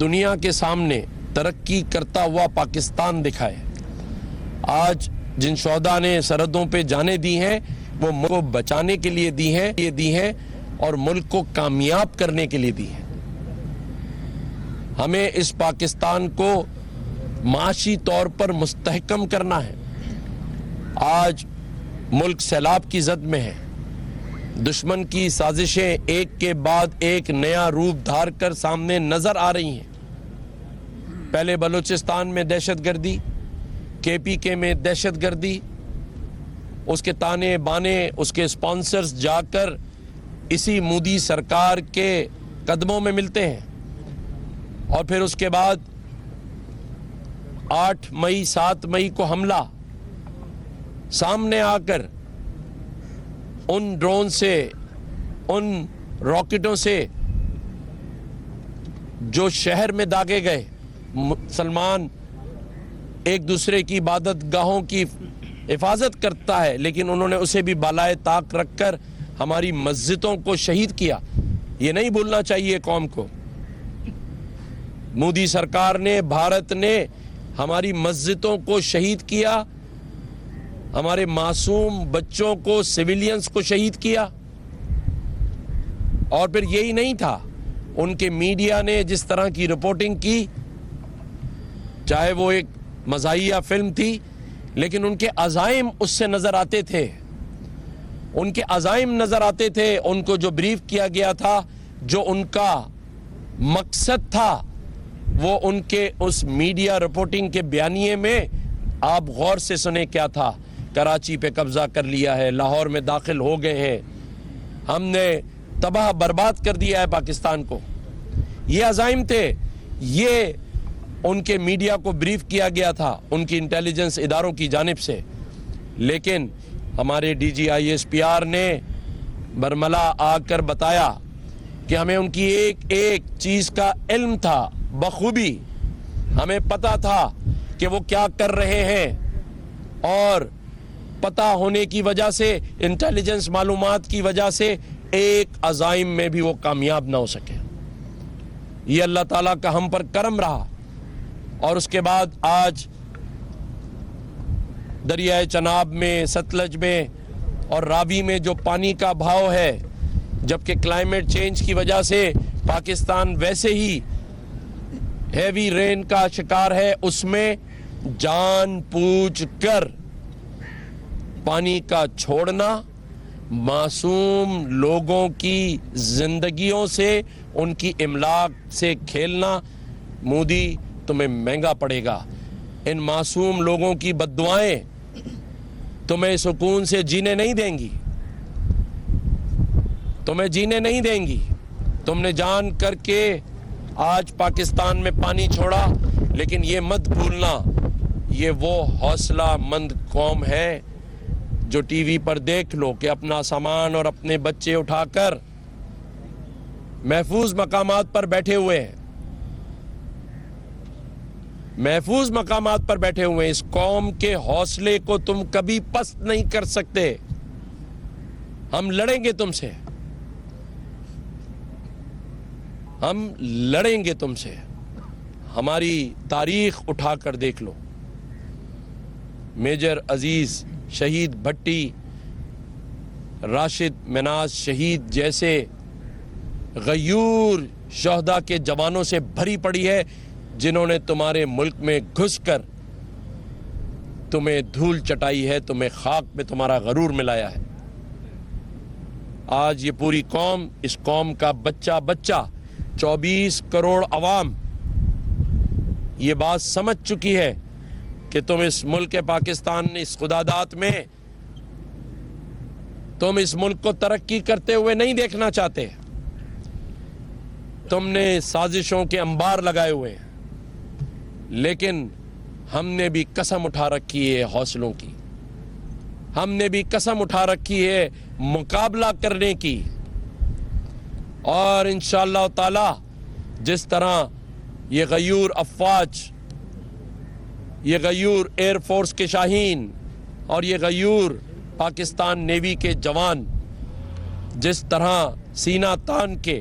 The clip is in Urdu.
دنیا کے سامنے ترقی کرتا ہوا پاکستان دکھائے۔ آج جن شہداء نے سرحدوں پہ جانیں دی ہیں وہ ملک کو بچانے کے لیے دی ہیں اور ملک کو کامیاب کرنے کے لیے دی ہیں۔ ہمیں اس پاکستان کو معاشی طور پر مستحکم کرنا ہے۔ آج ملک سیلاب کی زد میں ہے، دشمن کی سازشیں ایک کے بعد ایک نیا روپ دھار کر سامنے نظر آ رہی ہیں۔ پہلے بلوچستان میں دہشت گردی، KPK میں دہشت گردی، اس کے تانے بانے، اس کے سپانسرز جا کر اسی مودی سرکار کے قدموں میں ملتے ہیں، اور پھر اس کے بعد 8 مئی 7 مئی کو حملہ، سامنے آ کر ان ڈرون سے، ان راکٹوں سے جو شہر میں داغے گئے، مسلمان ایک دوسرے کی عبادت گاہوں کی حفاظت کرتا ہے، لیکن انہوں نے اسے بھی بالائے طاق رکھ کر ہماری مسجدوں کو شہید کیا۔ یہ نہیں بھولنا چاہیے قوم کو۔ مودی سرکار نے، بھارت نے ہماری مسجدوں کو شہید کیا، ہمارے معصوم بچوں کو، سویلینز کو شہید کیا۔ اور پھر یہی نہیں تھا، ان کے میڈیا نے جس طرح کی رپورٹنگ کی، چاہے وہ ایک مزاحیہ فلم تھی، لیکن ان کے عزائم اس سے نظر آتے تھے، ان کے عزائم نظر آتے تھے۔ ان کو جو بریف کیا گیا تھا، جو ان کا مقصد تھا، وہ ان کے اس میڈیا رپورٹنگ کے بیانیے میں آپ غور سے سنیں کیا تھا۔ کراچی پہ قبضہ کر لیا ہے، لاہور میں داخل ہو گئے ہیں، ہم نے تباہ برباد کر دیا ہے پاکستان کو۔ یہ عزائم تھے، یہ ان کے میڈیا کو بریف کیا گیا تھا ان کی انٹیلیجنس اداروں کی جانب سے، لیکن ہمارے DG/ISPR نے برملا آ کر بتایا کہ ہمیں ان کی ایک ایک چیز کا علم تھا بخوبی، ہمیں پتا تھا کہ وہ کیا کر رہے ہیں، اور پتا ہونے کی وجہ سے، انٹیلیجنس معلومات کی وجہ سے ایک عزائم میں بھی وہ کامیاب نہ ہو سکے۔ یہ اللہ تعالیٰ کا ہم پر کرم رہا۔ اور اس کے بعد آج دریائے چناب میں، ستلج میں اور راوی میں جو پانی کا بہاؤ ہے، جبکہ کلائمیٹ چینج کی وجہ سے پاکستان ویسے ہی ہیوی رین کا شکار ہے، اس میں جان بوجھ کر پانی کا چھوڑنا، معصوم لوگوں کی زندگیوں سے، ان کی املاک سے کھیلنا، مودی تمہیں مہنگا پڑے گا۔ ان معصوم لوگوں کی بددعائیں تمہیں سکون سے جینے نہیں دیں گی، تمہیں جینے نہیں دیں گی۔ تم نے جان کر کے آج پاکستان میں پانی چھوڑا، لیکن یہ مت بھولنا، یہ وہ حوصلہ مند قوم ہے جو ٹی وی پر دیکھ لو کہ اپنا سامان اور اپنے بچے اٹھا کر محفوظ مقامات پر بیٹھے ہوئے ہیں، محفوظ مقامات پر بیٹھے ہوئے ہیں۔ اس قوم کے حوصلے کو تم کبھی پست نہیں کر سکتے۔ ہم لڑیں گے تم سے، ہم لڑیں گے تم سے۔ ہماری تاریخ اٹھا کر دیکھ لو، میجر عزیز شہید بھٹی، راشد مناز شہید جیسے غیور شہداء کے جوانوں سے بھری پڑی ہے، جنہوں نے تمہارے ملک میں گھس کر تمہیں دھول چٹائی ہے، تمہیں خاک میں تمہارا غرور ملایا ہے۔ آج یہ پوری قوم، اس قوم کا بچہ بچہ، 24 کروڑ عوام یہ بات سمجھ چکی ہے کہ تم اس ملک پاکستان، اس خداداد میں تم اس ملک کو ترقی کرتے ہوئے نہیں دیکھنا چاہتے۔ تم نے سازشوں کے انبار لگائے ہوئے ہیں، لیکن ہم نے بھی قسم اٹھا رکھی ہے حوصلوں کی، ہم نے بھی قسم اٹھا رکھی ہے مقابلہ کرنے کی، اور انشاءاللہ تعالی جس طرح یہ غیور افواج، یہ غیور ایئر فورس کے شاہین اور یہ غیور پاکستان نیوی کے جوان جس طرح سینہ تان کے